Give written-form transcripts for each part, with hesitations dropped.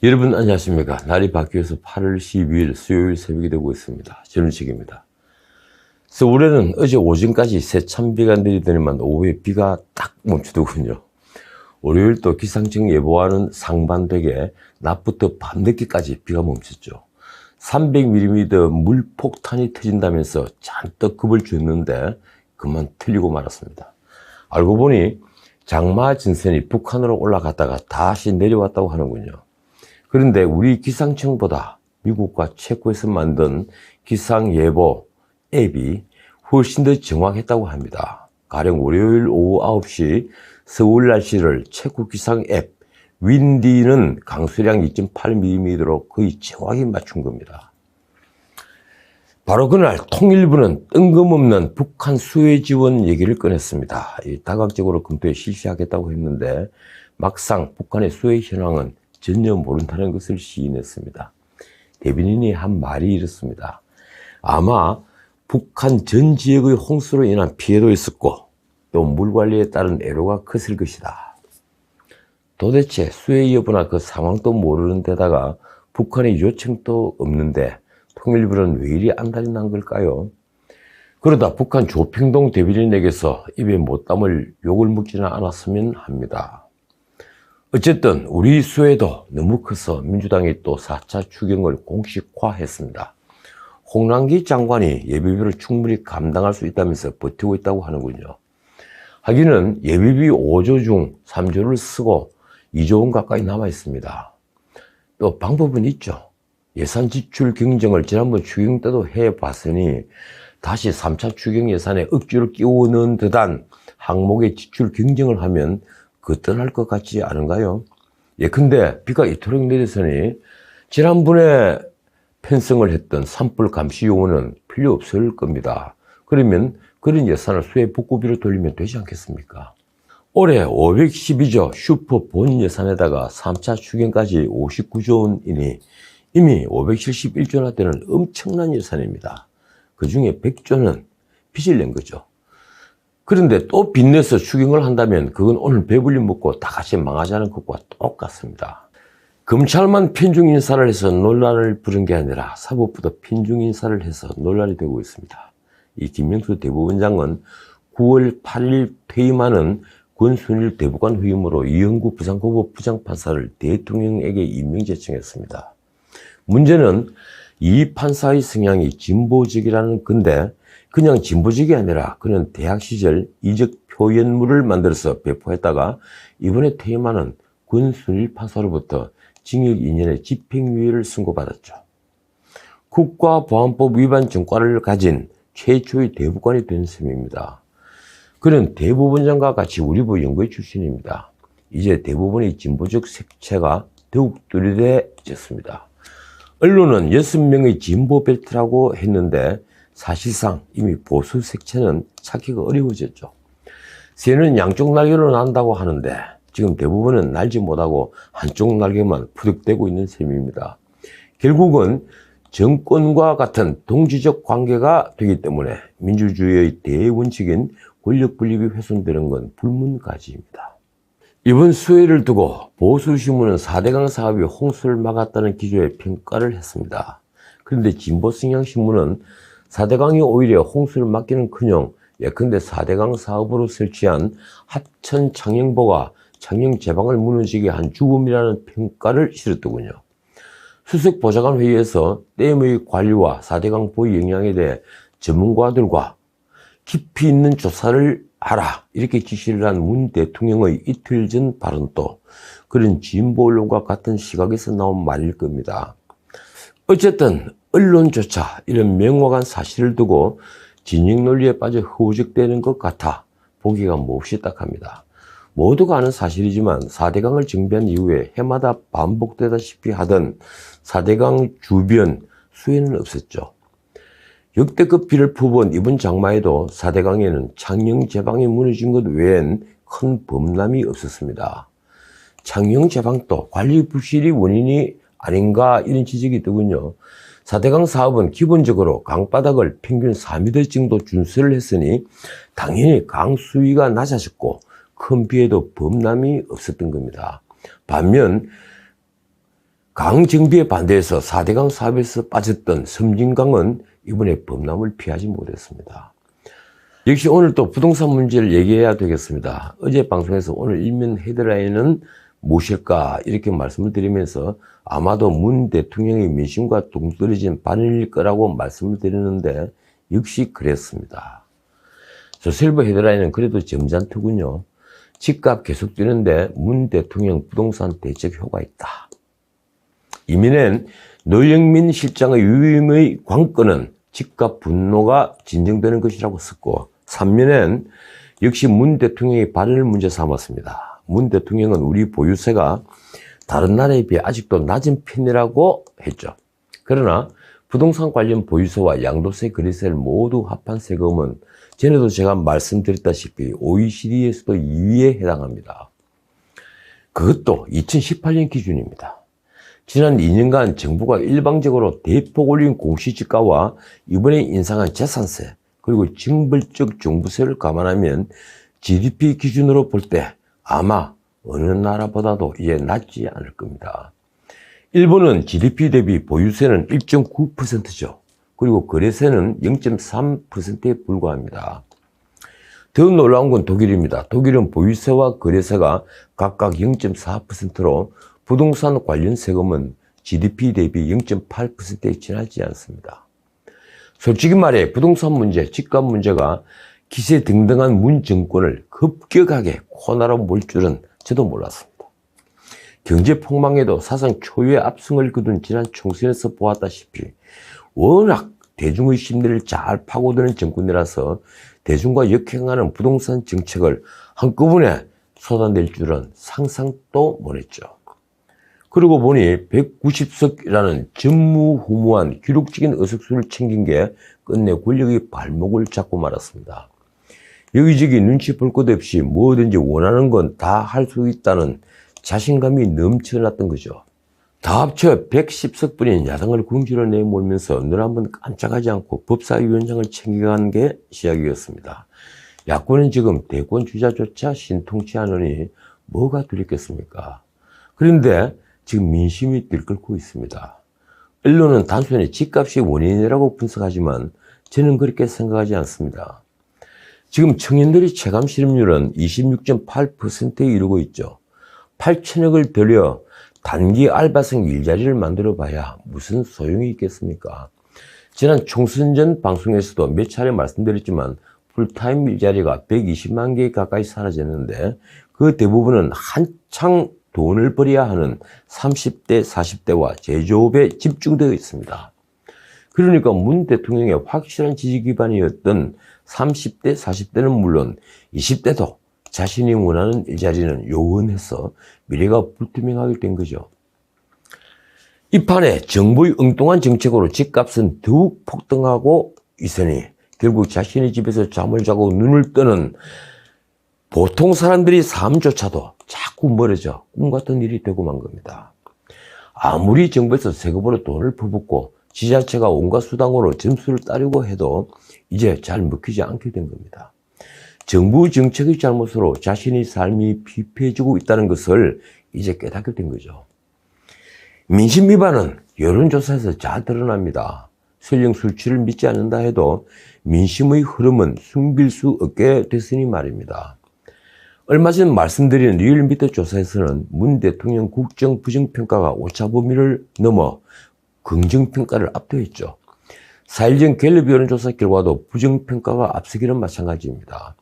여러분 안녕하십니까. 날이 바뀌어서 8월 12일 수요일 새벽이 되고 있습니다. 전우식입니다. 서울에는 어제 오전까지 세찬비가 내리더니만 오후에 비가 딱 멈추더군요. 월요일 또 기상청 예보와는 상반되게 낮부터 밤늦게까지 비가 멈췄죠. 300mm 물폭탄이 터진다면서 잔뜩 겁을 줬는데 그만 틀리고 말았습니다. 알고 보니 장마 진선이 북한으로 올라갔다가 다시 내려왔다고 하는군요. 그런데 우리 기상청보다 미국과 체코에서 만든 기상예보 앱이 훨씬 더 정확했다고 합니다. 가령 월요일 오후 9시 서울 날씨를 체코 기상 앱 윈디는 강수량 2.8mm로 거의 정확히 맞춘 겁니다. 바로 그날 통일부는 뜬금없는 북한 수해 지원 얘기를 꺼냈습니다. 다각적으로 검토에 실시하겠다고 했는데 막상 북한의 수해 현황은 전혀 모른다는 것을 시인했습니다. 대변인이 한 말이 이렇습니다. 아마 북한 전 지역의 홍수로 인한 피해도 있었고 또 물관리에 따른 애로가 컸을 것이다. 도대체 수해 여부나 그 상황도 모르는 데다가 북한의 요청도 없는데 통일부는 왜 이리 안달이 난 걸까요? 그러다 북한 조평동 대변인에게서 입에 못 담을 욕을 먹지는 않았으면 합니다. 어쨌든 우리 수해도 너무 커서 민주당이 또 4차 추경을 공식화했습니다. 홍남기 장관이 예비비를 충분히 감당할 수 있다면서 버티고 있다고 하는군요. 하기는 예비비 5조 중 3조를 쓰고 2조 원 가까이 남아 있습니다. 또 방법은 있죠. 예산 지출 경정을 지난번 추경 때도 해봤으니 다시 3차 추경 예산에 억지로 끼워 넣은 듯한 항목의 지출 경정을 하면 거뜬할 것 같지 않은가요? 예컨대 비가 이토록 내렸으니 지난번에 편성을 했던 산불 감시 요원은 필요 없을 겁니다. 그러면 그런 예산을 수해 복구비로 돌리면 되지 않겠습니까? 올해 512조 슈퍼 본 예산에다가 3차 추경까지 59조 원이니 이미 571조나 되는 엄청난 예산입니다. 그 중에 100조는 빚을 낸 거죠. 그런데 또 빚내서 추경을 한다면 그건 오늘 배불리 먹고 다 같이 망하자는 것과 똑같습니다. 검찰만 편중 인사를 해서 논란을 부른 게 아니라 사법부도 편중 인사를 해서 논란이 되고 있습니다. 이 김명수 대법원장은 9월 8일 퇴임하는 권순일 대법관 후임으로 이영구 부산고법 부장판사를 대통령에게 임명 제청했습니다. 문제는 이 판사의 성향이 진보적이라는 건데 그냥 진보적이 아니라 그는 대학 시절 이적 표현물을 만들어서 배포했다가 이번에 퇴임하는 권순일 판사로부터 징역 2년의 집행유예를 선고받았죠. 국가보안법 위반 전과를 가진 최초의 대법관이 된 셈입니다. 그는 대법원장과 같이 우리부 연구회 출신입니다. 이제 대법원의 진보적 색채가 더욱 뚜렷해졌습니다. 언론은 6명의 진보 벨트라고 했는데 사실상 이미 보수 색채는 찾기가 어려워졌죠. 새는 양쪽 날개로 난다고 하는데 지금 대부분은 날지 못하고 한쪽 날개만 푸득대고 있는 셈입니다. 결국은 정권과 같은 동지적 관계가 되기 때문에 민주주의의 대원칙인 권력 분립이 훼손되는 건 불문가지입니다. 이번 수해를 두고 보수신문은 4대강 사업이 홍수를 막았다는 기조의 평가를 했습니다. 그런데 진보성향신문은 4대강이 오히려 홍수를 막기는커녕 예컨대 4대강 사업으로 설치한 하천 창녕보가 창녕 제방을 무너지게 한 주범이라는 평가를 실었더군요. 수석보좌관 회의에서 댐의 관리와 4대강 보의 영향에 대해 전문가들과 깊이 있는 조사를 하라 이렇게 지시를 한 문 대통령의 이틀 전 발언도 그런 진보 언론과 같은 시각에서 나온 말일 겁니다. 어쨌든 언론조차 이런 명확한 사실을 두고 진영 논리에 빠져 허우적대는 것 같아 보기가 몹시 딱합니다. 모두가 아는 사실이지만 4대강을 정비한 이후에 해마다 반복되다시피 하던 4대강 주변 수해는 없었죠. 역대급 비를 퍼부은 이번 장마에도 4대강에는 창녕 제방이 무너진 것 외엔 큰 범람이 없었습니다. 창녕 제방도 관리 부실이 원인이 아닌가 이런 지적이 있더군요. 4대강 사업은 기본적으로 강바닥을 평균 4m 정도 준설을 했으니 당연히 강 수위가 낮아졌고 큰 비에도 범람이 없었던 겁니다. 반면 강 정비에 반대해서 4대강 사업에서 빠졌던 섬진강은 이번에 범람을 피하지 못했습니다. 역시 오늘 또 부동산 문제를 얘기해야 되겠습니다. 어제 방송에서 오늘 일면 헤드라인은 무엇일까 이렇게 말씀을 드리면서 아마도 문 대통령의 민심과 동떨어진 반응일 거라고 말씀을 드렸는데 역시 그랬습니다. 조선일보 헤드라인은 그래도 점잖더군요. 집값 계속 뛰는데 문 대통령 부동산 대책 효과 있다. 이면엔 노영민 실장의 유임의 관건은 집값 분노가 진정되는 것이라고 썼고, 3면엔 역시 문 대통령의 발언을 문제 삼았습니다. 문 대통령은 우리 보유세가 다른 나라에 비해 아직도 낮은 편이라고 했죠. 그러나 부동산 관련 보유세와 양도세, 거래세를 모두 합한 세금은 전에도 제가 말씀드렸다시피 OECD에서도 2위에 해당합니다. 그것도 2018년 기준입니다. 지난 2년간 정부가 일방적으로 대폭 올린 공시지가와 이번에 인상한 재산세, 그리고 징벌적 종부세를 감안하면 GDP 기준으로 볼 때 아마 어느 나라보다도 이제 낮지 않을 겁니다. 일본은 GDP 대비 보유세는 1.9%죠. 그리고 거래세는 0.3%에 불과합니다. 더 놀라운 건 독일입니다. 독일은 보유세와 거래세가 각각 0.4%로 부동산 관련 세금은 GDP 대비 0.8%에 지나지 않습니다. 솔직히 말해 부동산 문제, 집값 문제가 기세 등등한 문 정권을 급격하게 코너로 몰 줄은 저도 몰랐습니다. 경제 폭망에도 사상 초유의 압승을 거둔 지난 총선에서 보았다시피 워낙 대중의 심리를 잘 파고드는 정권이라서 대중과 역행하는 부동산 정책을 한꺼번에 쏟아낼 줄은 상상도 못했죠. 그러고 보니 190석이라는 전무후무한 기록적인 의석수를 챙긴 게 끝내 권력의 발목을 잡고 말았습니다. 여기저기 눈치 볼 것 없이 뭐든지 원하는 건 다 할 수 있다는 자신감이 넘쳐났던 거죠. 다 합쳐 110석분인 야당을 궁지로 내몰면서 늘 한번 깜짝하지 않고 법사위원장을 챙겨간 게 시작이었습니다. 야권은 지금 대권 주자조차 신통치 않으니 뭐가 두렵겠습니까? 그런데 지금 민심이 들끓고 있습니다. 언론은 단순히 집값이 원인이라고 분석하지만 저는 그렇게 생각하지 않습니다. 지금 청년들의 체감 실업률은 26.8%에 이르고 있죠. 8천억을 들여 단기 알바생 일자리를 만들어 봐야 무슨 소용이 있겠습니까? 지난 총선 전 방송에서도 몇 차례 말씀드렸지만 풀타임 일자리가 120만 개 가까이 사라졌는데 그 대부분은 한창 돈을 벌여야 하는 30대, 40대와 제조업에 집중되어 있습니다. 그러니까 문 대통령의 확실한 지지 기반이었던 30대, 40대는 물론 20대도 자신이 원하는 일자리는 요원해서 미래가 불투명하게 된 거죠. 이 판에 정부의 엉뚱한 정책으로 집값은 더욱 폭등하고 있으니 결국 자신의 집에서 잠을 자고 눈을 뜨는 보통 사람들이 삶조차도 자꾸 멀어져 꿈 같은 일이 되고 만 겁니다. 아무리 정부에서 세금으로 돈을 퍼붓고 지자체가 온갖 수당으로 점수를 따려고 해도 이제 잘 먹히지 않게 된 겁니다. 정부 정책의 잘못으로 자신의 삶이 피폐해지고 있다는 것을 이제 깨닫게 된 거죠. 민심 위반은 여론조사에서 잘 드러납니다. 설령 수치를 믿지 않는다 해도 민심의 흐름은 숨길 수 없게 됐으니 말입니다. 얼마 전 말씀드린 리얼미터 조사에서는 문 대통령 국정 부정평가가 오차 범위를 넘어 긍정평가를 압도했죠. 4일 전 갤럽 여론조사 결과도 부정평가가 앞서기는 마찬가지입니다.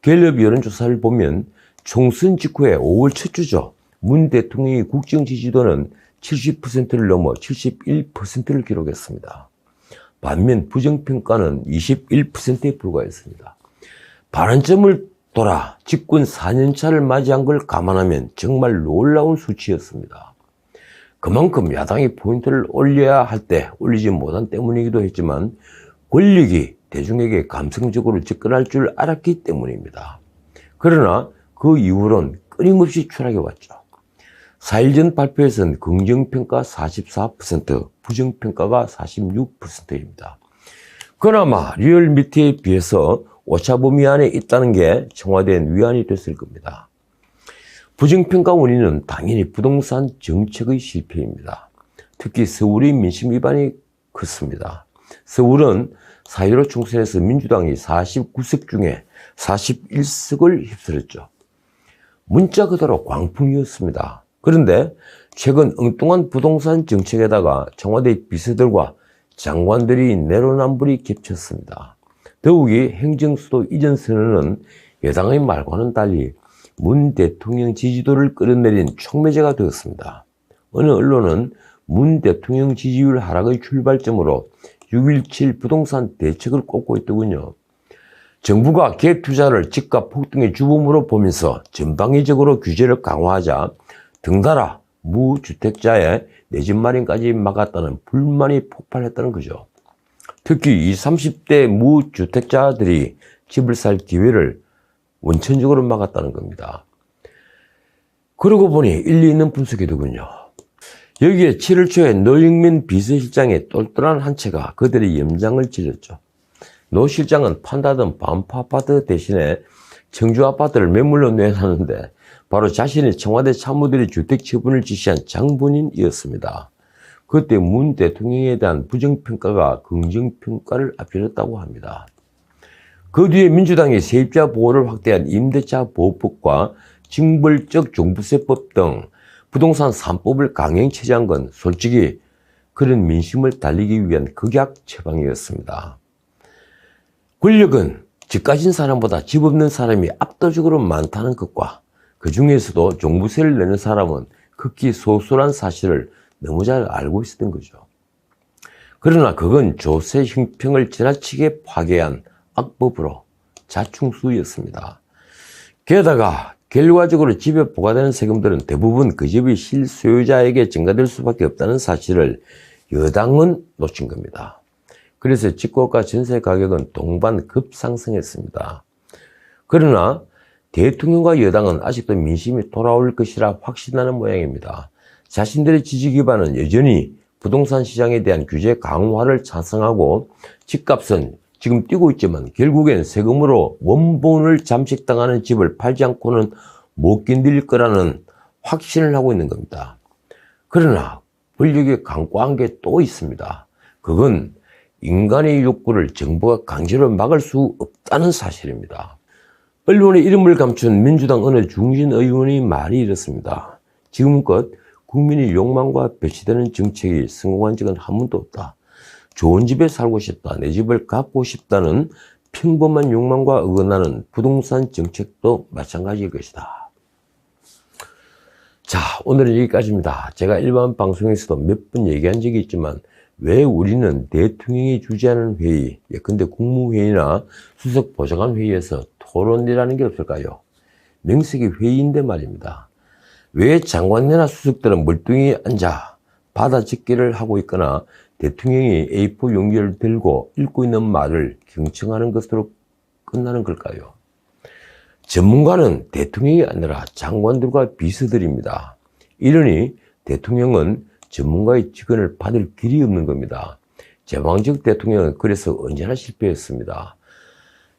갤럽 여론조사를 보면 총선 직후에 5월 첫 주죠. 문 대통령의 국정 지지도는 70%를 넘어 71%를 기록했습니다. 반면 부정평가는 21%에 불과했습니다. 반환점을 돌아 집권 4년차를 맞이한 걸 감안하면 정말 놀라운 수치였습니다. 그만큼 야당이 포인트를 올려야 할 때 올리지 못한 때문이기도 했지만 권력이 대중에게 감성적으로 접근할 줄 알았기 때문입니다. 그러나 그 이후로는 끊임없이 추락해 왔죠. 4일 전 발표에서는 긍정평가 44%, 부정평가가 46%입니다. 그나마 리얼미터에 비해서 오차범위 안에 있다는 게 청와대엔 위안이 됐을 겁니다. 부정평가 원인은 당연히 부동산 정책의 실패입니다. 특히 서울의 민심 위반이 컸습니다. 서울은 4.15 총선에서 민주당이 49석 중에 41석을 휩쓸었죠. 문자 그대로 광풍이었습니다. 그런데 최근 엉뚱한 부동산 정책에다가 청와대 비서들과 장관들이 내로남불이 겹쳤습니다. 더욱이 행정수도 이전 선언은 여당의 말과는 달리 문 대통령 지지도를 끌어내린 촉매제가 되었습니다. 어느 언론은 문 대통령 지지율 하락의 출발점으로 6.17 부동산 대책을 꼽고 있더군요. 정부가 계획투자를 집값 폭등의 주범으로 보면서 전방위적으로 규제를 강화하자 등달아 무주택자의 내 집 마련까지 막았다는 불만이 폭발했다는 거죠. 특히 20, 30대 무주택자들이 집을 살 기회를 원천적으로 막았다는 겁니다. 그러고 보니 일리 있는 분석이더군요. 여기에 7월 초에 노영민 비서실장의 똘똘한 한 채가 그들의 염장을 찢었죠. 노 실장은 판다던 반포 아파트 대신에 청주 아파트를 매물로 내놨는데 바로 자신이 청와대 참모들이 주택 처분을 지시한 장본인이었습니다. 그때 문 대통령에 대한 부정평가가 긍정평가를 앞질렀다고 합니다. 그 뒤에 민주당이 세입자 보호를 확대한 임대차 보호법과 징벌적 종부세법 등 부동산 3법을 강행 처리한 건 솔직히 그런 민심을 달리기 위한 극약 처방이었습니다. 권력은 집 가진 사람보다 집 없는 사람이 압도적으로 많다는 것과 그 중에서도 종부세를 내는 사람은 극히 소수란 사실을 너무 잘 알고 있었던 거죠. 그러나 그건 조세 형평을 지나치게 파괴한 악법으로 자충수였습니다. 게다가 결과적으로 집에 부과되는 세금들은 대부분 그 집의 실소유자에게 증가될 수밖에 없다는 사실을 여당은 놓친 겁니다. 그래서 집값과 전세 가격은 동반 급상승했습니다. 그러나 대통령과 여당은 아직도 민심이 돌아올 것이라 확신하는 모양입니다. 자신들의 지지 기반은 여전히 부동산 시장에 대한 규제 강화를 찬성하고 집값은 지금 뛰고 있지만 결국엔 세금으로 원본을 잠식당하는 집을 팔지 않고는 못 견딜 거라는 확신을 하고 있는 겁니다. 그러나 권력이 강과한 게 또 있습니다. 그건 인간의 욕구를 정부가 강제로 막을 수 없다는 사실입니다. 언론의 이름을 감춘 민주당 어느 중진 의원이 말이 이렇습니다. 지금껏 국민의 욕망과 배치되는 정책이 성공한 적은 한 번도 없다. 좋은 집에 살고 싶다, 내 집을 갖고 싶다는 평범한 욕망과 어긋나는 부동산 정책도 마찬가지일 것이다. 자, 오늘은 여기까지입니다. 제가 일반 방송에서도 몇 번 얘기한 적이 있지만 왜 우리는 대통령이 주재하는 회의, 예컨대 국무회의나 수석보좌관 회의에서 토론이라는 게 없을까요? 명색이 회의인데 말입니다. 왜 장관이나 수석들은 멀뚱히 앉아 받아적기를 하고 있거나 대통령이 A4 용지를 들고 읽고 있는 말을 경청하는 것으로 끝나는 걸까요? 전문가는 대통령이 아니라 장관들과 비서들입니다. 이러니 대통령은 전문가의 직언을 받을 길이 없는 겁니다. 제왕적 대통령은 그래서 언제나 실패했습니다.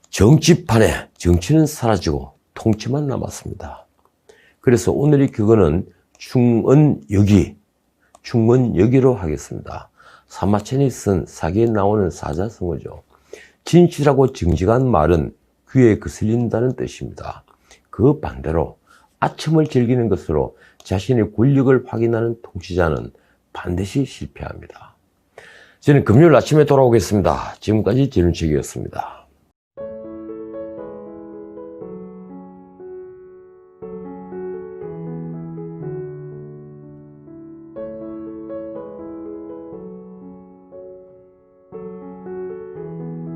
정치판에 정치는 사라지고 통치만 남았습니다. 그래서 오늘의 그거는 충언여기로 하겠습니다. 사마천이 쓴 사기에 나오는 사자성어죠. 진실하고 정직한 말은 귀에 거슬린다는 뜻입니다. 그 반대로 아첨을 즐기는 것으로 자신의 권력을 확인하는 통치자는 반드시 실패합니다. 저는 금요일 아침에 돌아오겠습니다. 지금까지 진훈책이었습니다.